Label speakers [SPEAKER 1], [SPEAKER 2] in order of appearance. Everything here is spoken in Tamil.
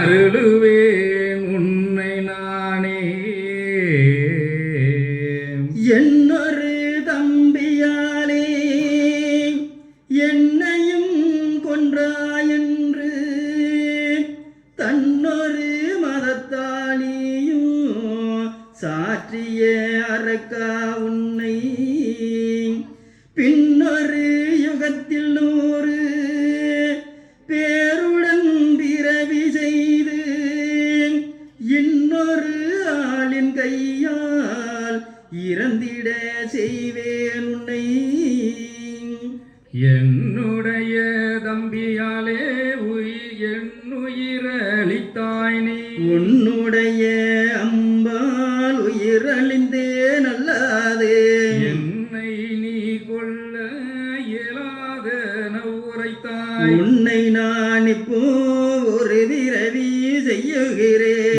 [SPEAKER 1] அருளுவேன் உன்னை நானே.
[SPEAKER 2] என்னொரு தம்பியாலே என்னையும் கொன்றாயென்று தன்னொரு மதத்தாலியும் சாற்றிய அரக்கா உன்னை பின்னொரு யுகத்தில் 100 பேருடன் பிறவி செய்து இன்னொரு ஆளின் கையால் இறந்திட செய்வேன் உன்னை.
[SPEAKER 1] என்னுடைய தம்பியாலே என்னுயிரளித்தாய் நீ.
[SPEAKER 2] உன்னுடைய அம்பால் உயிரழிந்தேன் அல்லாதே
[SPEAKER 1] என்னை நீ கொல்ல இயலாத உரைத்தாய்.
[SPEAKER 2] உன்னை நான் இப்போ ஒரு விரவி செய்யுகிறேன்.